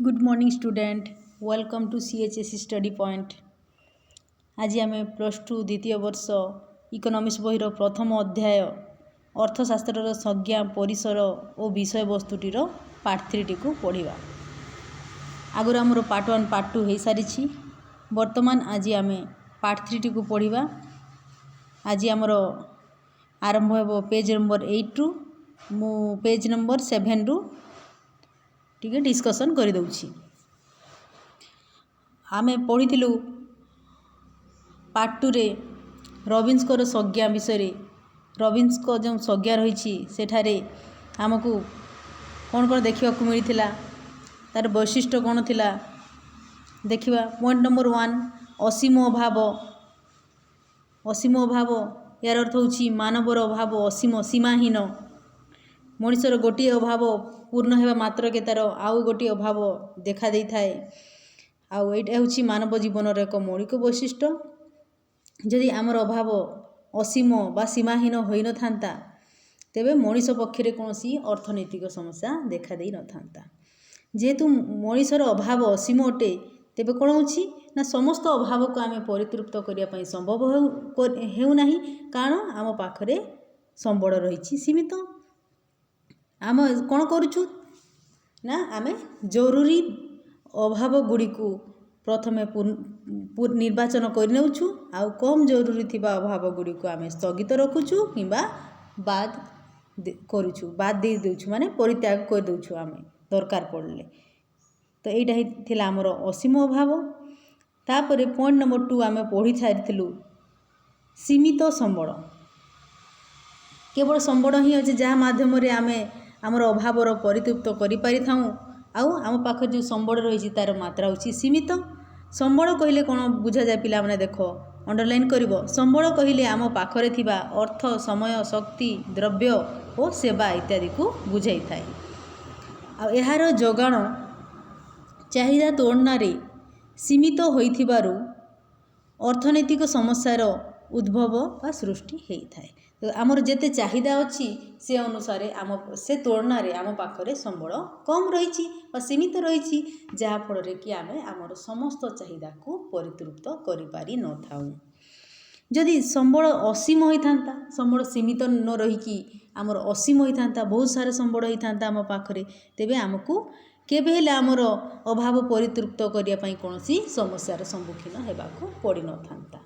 Good morning student welcome to CHSE study point. आज आम +2 द्वितीय वर्ष इकोनॉमिक्स बहिर प्रथम अध्याय अर्थशास्त्र संज्ञा परिसर और विषय वस्तुटीर पार्ट 3 को पढ़ा। आगुरी आमर पार्ट 1 पार्ट 2 हो सारी। बर्तमान आज आम पार्ट 3 को पढ़ा। आज आमर आरंभ हो पेज नंबर 8 रु मु पेज नंबर 7 रु टिके डिस्कसन कर दूची। आमे पढ़ी पार्ट 2 रे रॉबिन्स को संज्ञा विषय। रॉबिन्स को जो संज्ञा रही सेठारे आमको कौन कौन देखा मिलता तार वैशिष्ट्य कौन थिला देखिबा। पॉइंट नंबर 1 असीम अभाव। असीम अभाव यार अर्थ होची मानवर अभाव असीम सीमाहीन। मनुष्यर गोटे अभाव पूर्ण होगा मात्र के तार आउ गोटे अभाव देखा दे थाए। आउ एटा होची मानव जीवन एक मौलिक वैशिष्ट्य। जदि आमर अभाव असीम बा सीमाहीन होई न थांता तेबे मनुष पक्षरे कौनसी अर्थनैतिक समस्या देखा दे न थांता। जेहेतु मनुष्यर अभाव असीम अटे तेबे कौन होची ना समस्त अभाव को आम परितृप्त करने संभव होना कारण आम पाखरे संबल रही सीमित। आम कौन करुचु ना आम जरूरी अभाव गुड़ी को प्रथमे निर्वाचन करनेउछु आउ कम जरूरी थिबा अभाव गुड़ी को आम स्थगित रखुचु किंबा बाद करुचु बाद दे देउछु माने परित्याग कर देउछु आम दरकार पड़ले। तो এইটা थिला हमर असीम अभाव। तापरे पॉइंट नंबर 2 आम पढ़ी सारिथिलु सीमित संबल। केवल संबल ही अच्छे जहाँ माध्यम आम आमर अभावर परितृप्त करि पारि थाउ। आउ आम पाख जो संबल रही तार मात्रा होची सीमित। संबल कहले कौन बुझा जाए पिला माने देखो अंडरलाइन करिवो। संबल कहले आम पाखरे थिबा अर्थ समय शक्ति द्रव्य और सेवा इत्यादि को बुझाई थाए। आ एहार जोगाण चाहिदा तुलनारे सीमित होइथिबारु अर्थनैतिक समस्यार उद्भव व सृष्टि होता है। तो आमर जेते चाहिदा अच्छी से अनुसार आम से तुलन आम पाखरे संबल कम रही सीमित रही जहाँफल कि आम आमर समस्त चाहिदा को परितृप्त करि न थाउ। जदि संबल असीम होता संबल सीमित न रहीकि आमर असीम होता बहुत सारा संबल होता आम पाखरे तेबे आमको केबे हेले आमर अभाव परितृप्त करने कौन समस्यार सम्मुखीन होगाकू पड़ न था।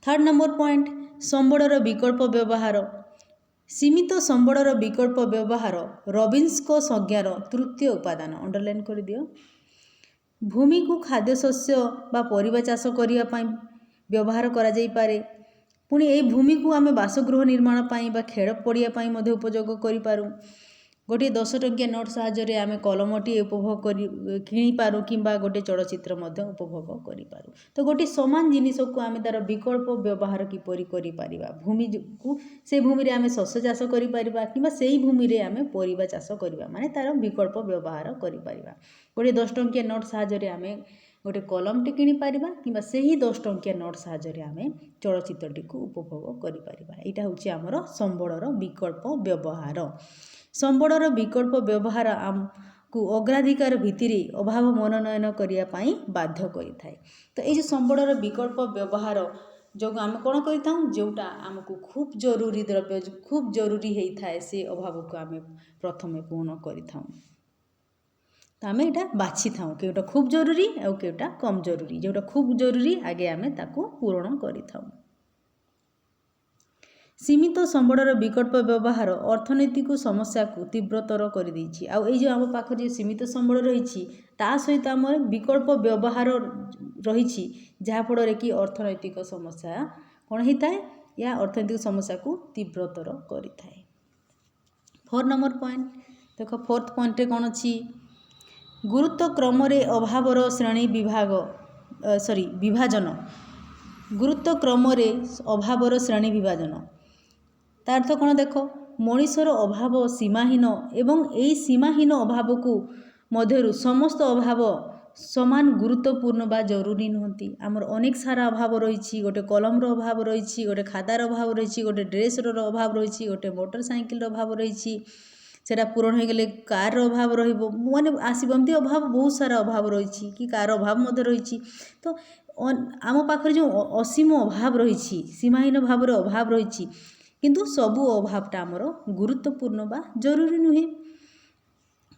थर्ड नंबर पॉइंट संबलर विकल्प व्यवहार। सीमित संबलर विकल्प व्यवहार रॉबिन्स को संज्ञार तृतीय उपादान अंडरलाइन कर दियो। भूमि को खाद्यशस्य बा परिबा चाष करने व्यवहार करा जाई पारे। पुणी ए भूमि को आम बासगृह निर्माण पाई बा खेल पड़िया मध्य उपयोग करि पारू। गोटे 10 टंकिया नोट साहाय्य आम कलमटी उपभोग किणीपारू किंबा गोटे चलचित्र उपभोग करूँ। तो गोटे सामान जिनिस को आम तार विकल्प व्यवहार किपरि करि पारिबा। भूमि को से भूमि आम शस्य चाष करि पारिबा किंबा सेही भूमि रे आम परिबा चाष करिबा माने तार विकल्प व्यवहार करि पारिबा। गोटे 10 टंकिया नोट साहाय्य आम गोटे कलमटी किणी पारिबा किंबा सेही 10 टंकिया नोट साहाय्य आम चलचित्रटी को उपभोग करि पारिबा। एटा होची आमर संबलर विकल्प व्यवहार। संबलर विकल्प व्यवहार आमको अग्राधिकार भित्ति अभाव मनोनयन करने बाध्य करें। तो ये संबलर विकल्प व्यवहार जो आम कौन कर जोटा आमको खूब जरूरी द्रव्य खूब जरूरी होता है से अभाव को आम प्रथमे पूर्ण कर तो आम यहाँ बाछि था केटा खूब जरूरी और केटा कम जरूरी। जोटा खूब जरूरी आगे आम ताको पूरण कर। सीमित संबलर विकल्प व्यवहार अर्थनैतिक समस्या को तीव्रतर कर देछि। आ जो आम पाख जो सीमित संबल रही ता सहित आम विकल्प व्यवहार रही जहाँफल कि अर्थनैतिक समस्या कौन होता है या अर्थनैतिक समस्या को तीव्रतर करें। 4 नंबर पॉइंट देख 4th पॉइंट कौन अच्छी गुरुत्व क्रम अभावर श्रेणी विभाजन। गुरुत्व क्रम अभावर श्रेणी विभाजन तार अर्थ कौन देख मनुष्यर अभाव सीमाहीन एवं यही सीमाहीन अभाव को मध्यरु समस्त अभाव समान गुरुत्वपूर्ण बा जरूरी नुहति। आमर अनेक सारा अभाव रही गोटे कलम अभाव रही गोटे खादार अभाव रही गोटे ड्रेसर अभाव रही गोटे मोटरसाइकिल अभाव रही সেটা ପୂରଣ ହୋଇଗଲେ କାହାର ଅଭାବ ରହିବ, ମାନେ ଆସିବ। ଏମିତି ଅଭାବ ବହୁତ ସାରା ଅଭାବ ରହିଛି, କି କାହାର ଅଭାବ ମଧ୍ୟ ରହିଛି। ତ ଆମ ପାଖରେ ଯେଉଁ ଅସୀମ ଅଭାବ ରହିଛି, ସୀମାହୀନ ଭାବରେ ଅଭାବ ରହିଛି, କିନ୍ତୁ ସବୁ ଅଭାବଟା ଆମର ଗୁରୁତ୍ୱପୂର୍ଣ୍ଣ ବା ଜରୁରୀ ନୁହେଁ।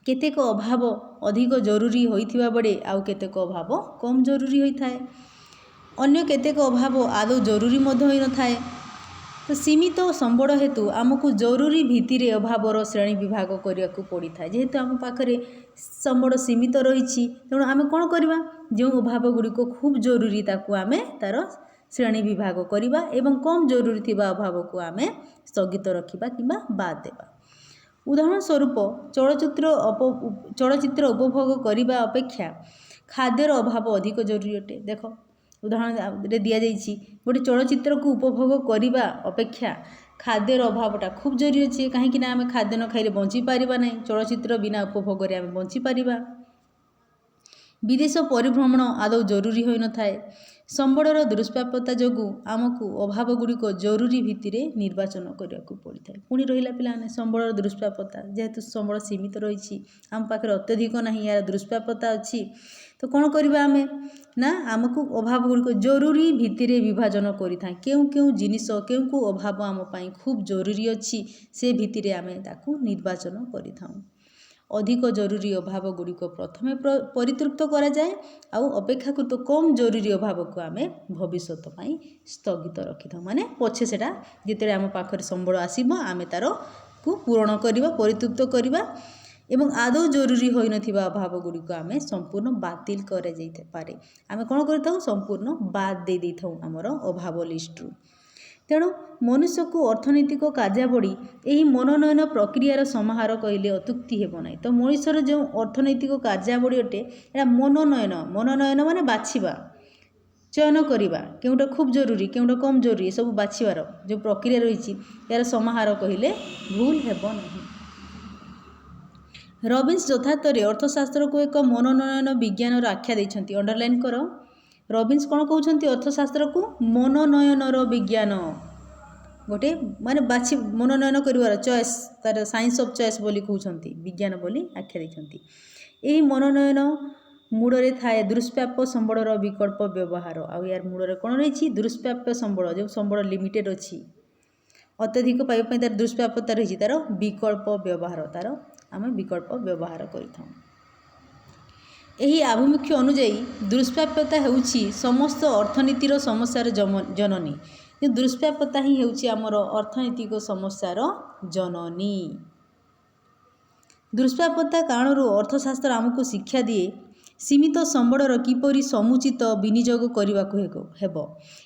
କେତେକ ଅଭାବ ଅଧିକ ଜରୁରୀ ହୋଇଥିବା ବେଳେ ଆଉ କେତେକ ଅଭାବ କମ୍ ଜରୁରୀ ହୋଇଥାଏ। ଅନ୍ୟ କେତେକ ଅଭାବ ଆଦୌ ଜରୁରୀ ମଧ୍ୟ ହୋଇନଥାଏ। ତ ସୀମିତ ସମ୍ବଳ ହେତୁ ଆମକୁ ଜରୁରୀ ଭିତ୍ତିରେ ଅଭାବର ଶ୍ରେଣୀ ବିଭାଗ କରିବାକୁ ପଡ଼ିଥାଏ। ଯେହେତୁ ଆମ ପାଖରେ ସମ୍ବଳ ସୀମିତ ରହିଛି, ତେଣୁ ଆମେ କ'ଣ କରିବା, ଯେଉଁ ଅଭାବ ଗୁଡ଼ିକ ଖୁବ୍ ଜରୁରୀ ତାକୁ ଆମେ ତା'ର ଶ୍ରେଣୀ ବିଭାଗ କରିବା ଏବଂ କମ୍ ଜରୁରୀ ଥିବା ଅଭାବକୁ ଆମେ ସ୍ଥଗିତ ରଖିବା କିମ୍ବା ବାଦ୍ ଦେବା। ଉଦାହରଣ ସ୍ୱରୂପ ଚଳଚ୍ଚିତ୍ର ଉପଭୋଗ କରିବା ଅପେକ୍ଷା ଖାଦ୍ୟର ଅଭାବ ଅଧିକ ଜରୁରୀ ଅଟେ। ଦେଖ, ଉଦାହରଣରେ ଦିଆଯାଇଛି, ଗୋଟେ ଚଳଚ୍ଚିତ୍ରକୁ ଉପଭୋଗ କରିବା ଅପେକ୍ଷା ଖାଦ୍ୟର ଅଭାବଟା ଖୁବ୍ ଜରୁରୀ ଅଛି। କାହିଁକି ନା ଆମେ ଖାଦ୍ୟ ନ ଖାଇଲେ ବଞ୍ଚିପାରିବା ନାହିଁ। ଚଳଚ୍ଚିତ୍ର ବିନା ଉପଭୋଗରେ ଆମେ ବଞ୍ଚିପାରିବା। ବିଦେଶ ପରିଭ୍ରମଣ ଆଦୌ ଜରୁରୀ ହୋଇନଥାଏ। ସମ୍ବଳର ଦୁଷ୍ପ୍ରାପ୍ୟତା ଯୋଗୁଁ ଆମକୁ ଅଭାବ ଗୁଡ଼ିକ ଜରୁରୀ ଭିତ୍ତିରେ ନିର୍ବାଚନ କରିବାକୁ ପଡ଼ିଥାଏ। ପୁଣି ରହିଲା ପିଲାମାନେ ସମ୍ବଳର ଦୁଷ୍ପ୍ରାପ୍ୟତା, ଯେହେତୁ ସମ୍ବଳ ସୀମିତ ରହିଛି, ଆମ ପାଖରେ ଅତ୍ୟଧିକ ନାହିଁ, ଏହାର ଦୁଷ୍ପ୍ରାପ୍ୟତା ଅଛି। ତ କ'ଣ କରିବା ଆମେ ନା, ଆମକୁ ଅଭାବ ଗୁଡ଼ିକ ଜରୁରୀ ଭିତ୍ତିରେ ବିଭାଜନ କରିଥାଏ। କେଉଁ କେଉଁ ଜିନିଷ, କେଉଁ କେଉଁ ଅଭାବ ଆମ ପାଇଁ ଖୁବ୍ ଜରୁରୀ ଅଛି, ସେ ଭିତ୍ତିରେ ଆମେ ତାକୁ ନିର୍ବାଚନ କରିଥାଉ। ଅଧିକ ଜରୁରୀ ଅଭାବ ଗୁଡ଼ିକ ପ୍ରଥମେ ପରିତୃପ୍ତ କରାଯାଏ, ଆଉ ଅପେକ୍ଷାକୃତ କମ୍ ଜରୁରୀ ଅଭାବକୁ ଆମେ ଭବିଷ୍ୟତ ପାଇଁ ସ୍ଥଗିତ ରଖିଥାଉ। ମାନେ ପଛେ ସେଟା ଯେତେବେଳେ ଆମ ପାଖରେ ସମ୍ବଳ ଆସିବ ଆମେ ତାରକୁ ପୂରଣ କରିବା, ପରିତୃପ୍ତ କରିବା ଏବଂ ଆଦୌ ଜରୁରୀ ହୋଇନଥିବା ଅଭାବ ଗୁଡ଼ିକ ଆମେ ସମ୍ପୂର୍ଣ୍ଣ ବାତିଲ କରାଯାଇପାରେ। ଆମେ କ'ଣ କରିଥାଉ, ସମ୍ପୂର୍ଣ୍ଣ ବାଦ୍ ଦେଇଥାଉ ଆମର ଅଭାବ ଲିଷ୍ଟରୁ। ତେଣୁ ମନୁଷ୍ୟକୁ ଅର୍ଥନୈତିକ କାର୍ଯ୍ୟାବଳୀ ଏହି ମନୋନୟନ ପ୍ରକ୍ରିୟାର ସମାହାର କହିଲେ ଅତ୍ୟୁକ୍ତି ହେବ ନାହିଁ। ତ ମଣିଷର ଯେଉଁ ଅର୍ଥନୈତିକ କାର୍ଯ୍ୟାବଳୀ ଅଟେ, ଏହା ମନୋନୟନ ମାନେ ବାଛିବା, ଚୟନ କରିବା, କେଉଁଟା ଖୁବ୍ ଜରୁରୀ, କେଉଁଟା କମ୍ ଜରୁରୀ, ଏସବୁ ବାଛିବାର ଯେଉଁ ପ୍ରକ୍ରିୟା ରହିଛି, ଏହାର ସମାହାର କହିଲେ ଭୁଲ ହେବ ନାହିଁ। ରବିନ୍ସ ଯଥାର୍ଥରେ ଅର୍ଥଶାସ୍ତ୍ରକୁ ଏକ ମନୋନୟନ ବିଜ୍ଞାନର ଆଖ୍ୟା ଦେଇଛନ୍ତି। ଅଣ୍ଡରଲାଇନ୍ କର। ରବିନ୍ସ କ'ଣ କହୁଛନ୍ତି, ଅର୍ଥଶାସ୍ତ୍ରକୁ ମନୋନୟନର ବିଜ୍ଞାନ, ଗୋଟେ ମାନେ ମନୋନୟନ କରିବାର ଚଏସ୍, ତାର ସାଇନ୍ସ ଅଫ୍ ଚଏସ୍ ବୋଲି କହୁଛନ୍ତି, ବିଜ୍ଞାନ ବୋଲି ଆଖ୍ୟା ଦେଇଛନ୍ତି। ଏହି ମନୋନୟନ ମୂଳରେ ଥାଏ ଦୁଷ୍ପ୍ରାପ୍ୟ ସମ୍ବଳର ବିକଳ୍ପ ବ୍ୟବହାର। ଆଉ ଏହାର ମୂଳରେ କ'ଣ ରହିଛି, ଦୁଷ୍ପ୍ରାପ୍ୟ ସମ୍ବଳ, ଯେଉଁ ସମ୍ବଳ ଲିମିଟେଡ଼ ଅଛି, ଅତ୍ୟଧିକ ପାଇବା ପାଇଁ ତାର ଦୁଷ୍ପ୍ରାପ୍ୟତା ରହିଛି, ତାର ବିକଳ୍ପ ବ୍ୟବହାର, ଆମେ ବିକଳ୍ପ ବ୍ୟବହାର କରିଥାଉ। ଏହି ଆଭିମୁଖ୍ୟ ଅନୁଯାୟୀ ଦୁଷ୍ପ୍ରାପ୍ୟତା ହେଉଛି ସମସ୍ତ ଅର୍ଥନୀତିର ସମସ୍ୟାର ଜନନୀ। ଦୁଷ୍ପ୍ରାପ୍ୟତା ହିଁ ହେଉଛି ଆମର ଅର୍ଥନୈତିକ ସମସ୍ୟାର ଜନନୀ। ଦୁଷ୍ପ୍ରାପ୍ୟତା କାରଣରୁ ଅର୍ଥଶାସ୍ତ୍ର ଆମକୁ ଶିକ୍ଷା ଦିଏ ସୀମିତ ସମ୍ବଳର କିପରି ସମୁଚିତ ବିନିଯୋଗ କରିବାକୁ ହେବ।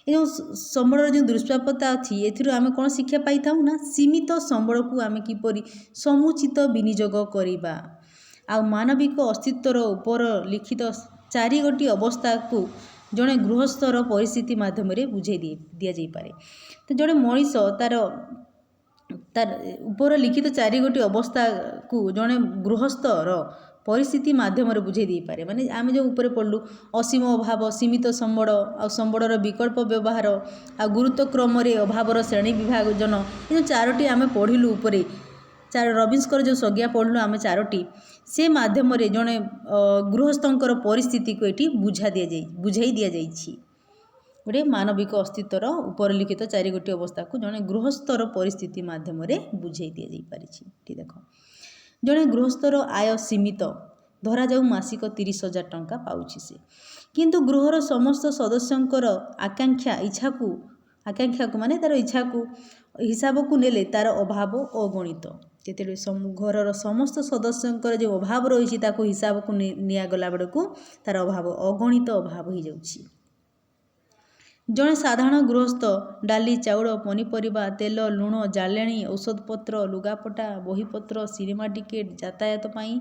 ଏ ଯେଉଁ ସମ୍ବଳର ଯେଉଁ ଦୁଷ୍ପ୍ରାପ୍ୟତା ଅଛି, ଏଥିରୁ ଆମେ କ'ଣ ଶିକ୍ଷା ପାଇଥାଉ ନା, ସୀମିତ ସମ୍ବଳକୁ ଆମେ କିପରି ସମୁଚିତ ବିନିଯୋଗ କରିବା। ଆଉ ମାନବିକ ଅସ୍ତିତ୍ୱର ଉପର ଲିଖିତ 4ଗୋଟି ଅବସ୍ଥାକୁ ଜଣେ ଗୃହସ୍ଥର ପରିସ୍ଥିତି ମାଧ୍ୟମରେ ବୁଝାଇ ଦିଆଯାଇପାରେ। ତ ଜଣେ ମଣିଷ ତାର ଉପର ଲିଖିତ 4ଗୋଟି ଅବସ୍ଥାକୁ ଜଣେ ଗୃହସ୍ଥର ପରିସ୍ଥିତି ମାଧ୍ୟମରେ ବୁଝାଇ ଦେଇପାରେ। ମାନେ ଆମେ ଯେଉଁ ଉପରେ ପଢ଼ିଲୁ, ଅସୀମ ଅଭାବ, ସୀମିତ ସମ୍ବଳ, ଆଉ ସମ୍ବଳର ବିକଳ୍ପ ବ୍ୟବହାର, ଆଉ ଗୁରୁତ୍ୱ କ୍ରମରେ ଅଭାବର ଶ୍ରେଣୀ ବିଭାଜନ, ଏ ଯେଉଁ 4ଟି ଆମେ ପଢ଼ିଲୁ ଉପରେ, ରବିନ୍ସଙ୍କର ଯେଉଁ ସଂଜ୍ଞା ପଢ଼ିଲୁ ଆମେ 4ଟି, ସେ ମାଧ୍ୟମରେ ଜଣେ ଗୃହସ୍ଥଙ୍କର ପରିସ୍ଥିତିକୁ ଏଠି ବୁଝାଇ ଦିଆଯାଇଛି। ଗୋଟେ ମାନବିକ ଅସ୍ତିତ୍ୱର ଉପରଲିଖିତ 4ଗୋଟି ଅବସ୍ଥାକୁ ଜଣେ ଗୃହସ୍ଥର ପରିସ୍ଥିତି ମାଧ୍ୟମରେ ବୁଝାଇ ଦିଆଯାଇପାରିଛି। ଏଠି ଦେଖ, ଜଣେ ଗୃହସ୍ଥର ଆୟ ସୀମିତ, ଧରାଯାଉ ମାସିକ 30,000 ଟଙ୍କା ପାଉଛି ସେ, କିନ୍ତୁ ଗୃହର ସମସ୍ତ ସଦସ୍ୟଙ୍କର ଆକାଂକ୍ଷାକୁ ମାନେ ତାର ଇଚ୍ଛାକୁ ହିସାବକୁ ନେଲେ ତାର ଅଭାବ ଅଗଣିତ। ଯେତେବେଳେ ଘରର ସମସ୍ତ ସଦସ୍ୟଙ୍କର ଯେଉଁ ଅଭାବ ରହିଛି ତାକୁ ହିସାବକୁ ନିଆଗଲା ବେଳକୁ ତାର ଅଭାବ ଅଗଣିତ ଅଭାବ ହୋଇଯାଉଛି। ଜଣେ ସାଧାରଣ ଗୃହସ୍ଥ ଡାଲି, ଚାଉଳ, ପନିପରିବା, ତେଲ, ଲୁଣ, ଜାଳେଣୀ, ଔଷଧପତ୍ର, ଲୁଗାପଟା, ବହିପତ୍ର, ସିନେମା ଟିକେଟ, ଯାତାୟାତ ପାଇଁ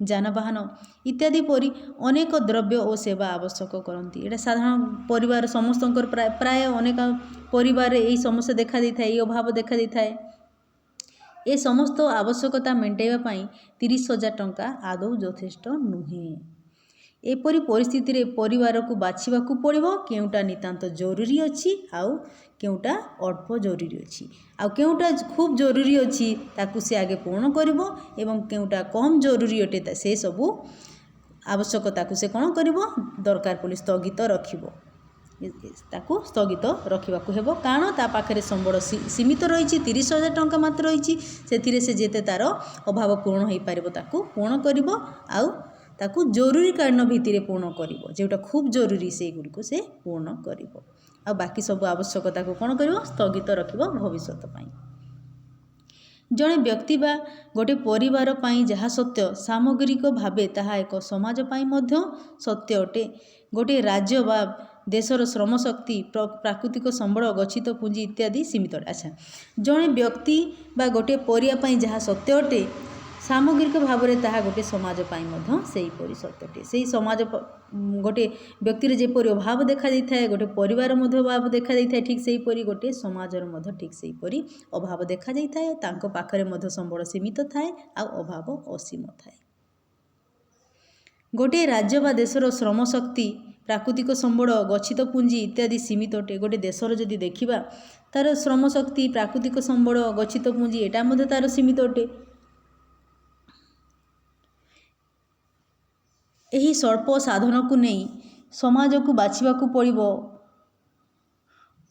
ଯାନବାହନ ଇତ୍ୟାଦି ପରି ଅନେକ ଦ୍ରବ୍ୟ ଓ ସେବା ଆବଶ୍ୟକ କରନ୍ତି। ଏଇଟା ସାଧାରଣ ପରିବାର ସମସ୍ତଙ୍କର ପ୍ରାୟ ଅନେକ ପରିବାରରେ ଏହି ସମସ୍ୟା ଦେଖାଦେଇଥାଏ, ଏହି ଅଭାବ ଦେଖାଦେଇଥାଏ। ଏ ସମସ୍ତ ଆବଶ୍ୟକତା ମେଣ୍ଟାଇବା ପାଇଁ 30,000 ଟଙ୍କା ଆଦୌ ଯଥେଷ୍ଟ ନୁହେଁ। एपरी परिस्थिति रे परिवार को बाछिबाकू पड़िबो केउटा नितांत जरूरी अछि आउ केउटा अल्प जरूरी अछि आउ केउटा खूब जरूरी अछि ताकू से आगे पूर्ण करिवो एवं केउटा कम जरूरी अटे से सबू आवश्यकता को से कौन करिवो दरकार पड़े स्थगित रखिवो ताकू स्थगित रखिबाकू हेबो कारण ता पाखरे संबळ सीमित रहिछि 30,000 टंका मात्र रहिछि सेथिरे से जेते तार अभाव पूर्ण होई पारिबो ताकू पूर्ण करिवो आउ ताकू जरूरीकालीन भित्तिरे पूर्ण करिवो जेउटा खूब जरूरी से गुडी से पूर्ण करिवो आ बाकी सब आवश्यकता को कौन करिवो स्थगित रखिवो भविष्यत पई जड़े व्यक्ति बा गोटे परिवार पाई जहाँ सत्य सामग्रिक भावे ताहा एक समाज पाई मध्य सत्य अटे गोटे राज्य बा देशर श्रम शक्ति प्राकृतिक संबल गच्छित पुंजी इत्यादि सीमित अटे अच्छा जड़े व्यक्ति बा गोटे परिया पाई जहाँ सत्य अटे सामग्रिक भाव में ताहा गोटे समाज पाई मध्य सेही परि सत्य अटे सेही समाज गोटे व्यक्तिर जेपरि अभाव देखा जाइए गोटे परिवार मध्य अभाव देखा जाइए ठीक सेही परि गोटे समाजर मध्य ठीक सेही परि अभाव देखा जाइए तांको पाखरे मध्य संबल सीमित थाए आ अभाव असीम थाए गोटे राज्य बा देशर श्रम शक्ति प्राकृतिक संबल गच्छित पुंजी इत्यादि सीमित अटे गोटे देशर जदि देखिबा तार श्रम शक्ति प्राकृतिक संबल गच्छित पुंजी एटा मध्य तार सीमित अटे एही स्वल्प साधन को नहीं समाज को बाछिबाकू पड़िबो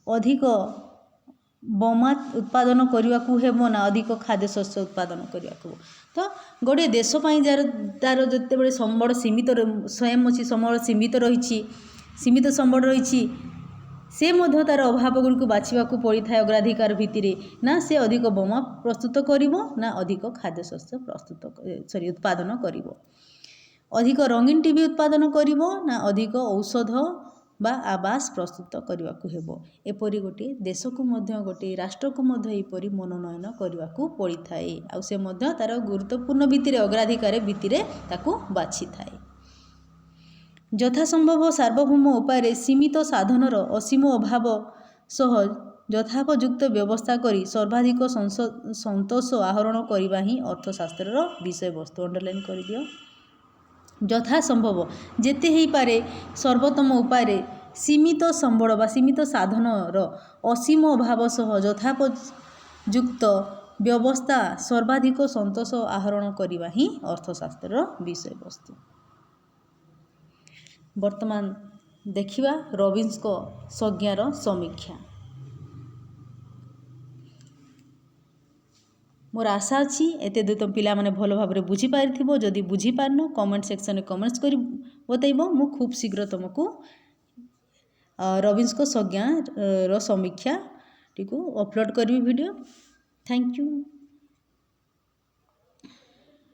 अधिक बमा उत्पादन करने हेबो ना अधिक खाद्य शस्य उत्पादन करने तो गोटे देश पाई जार तार जिते संबल सीमित स्वयं अच्छी संबल सीमित रही सीमित संबल रही से मध्य तार अभाव गुड़ी बाछिबाकू पड़ी था अग्राधिकार भित्तिरे ना से अधिक बमा प्रस्तुत करिवो ना अधिक खाद्य शस्य प्रस्तुत उत्पादन करिवो अधिक रंगीन टीवी उत्पादन करिवो ना अधिक औषध बा आवास प्रस्तुत करने को हेबो एपरी गोटे देश को मध्य गोटे राष्ट्र को मध्य एपरी मनोनयन करने को पड़ी थाए आ से मध्य तार गुरुत्वपूर्ण भित्तिरे अग्राधिकार भित्तिरे ताकू बाछि थाए यथासंभव सार्वभौम उपाय सीमित साधनर असीम अभाव सह यथापयुक्त व्यवस्था करी सर्वाधिक संतोष आहरण करने ही अर्थशास्त्र विषय वस्तु अंडरलाइन कर दियो यथासंभव जेते ही पारे सर्वोत्तम उपाय सीमित संबल बा सीमित साधनर असीम अभाव सह यथापयुक्त व्यवस्था सर्वाधिक संतोष आहरण करने ही अर्थशास्त्र विषय वस्तु वर्तमान देखिवा रॉबिन्स को संज्ञार समीक्षा मोर आशा अच्छी एते दूर तुम पिला माने भल भाव बुझी पारिथिबो जदि बुझी पारनो कमेंट सेक्शन में कमेंट्स करी बताइबो मु खूब शीघ्र तुमको रॉबिन्स को संज्ञा रो समीक्षा टीको अपलोड करी वीडियो थैंक यू।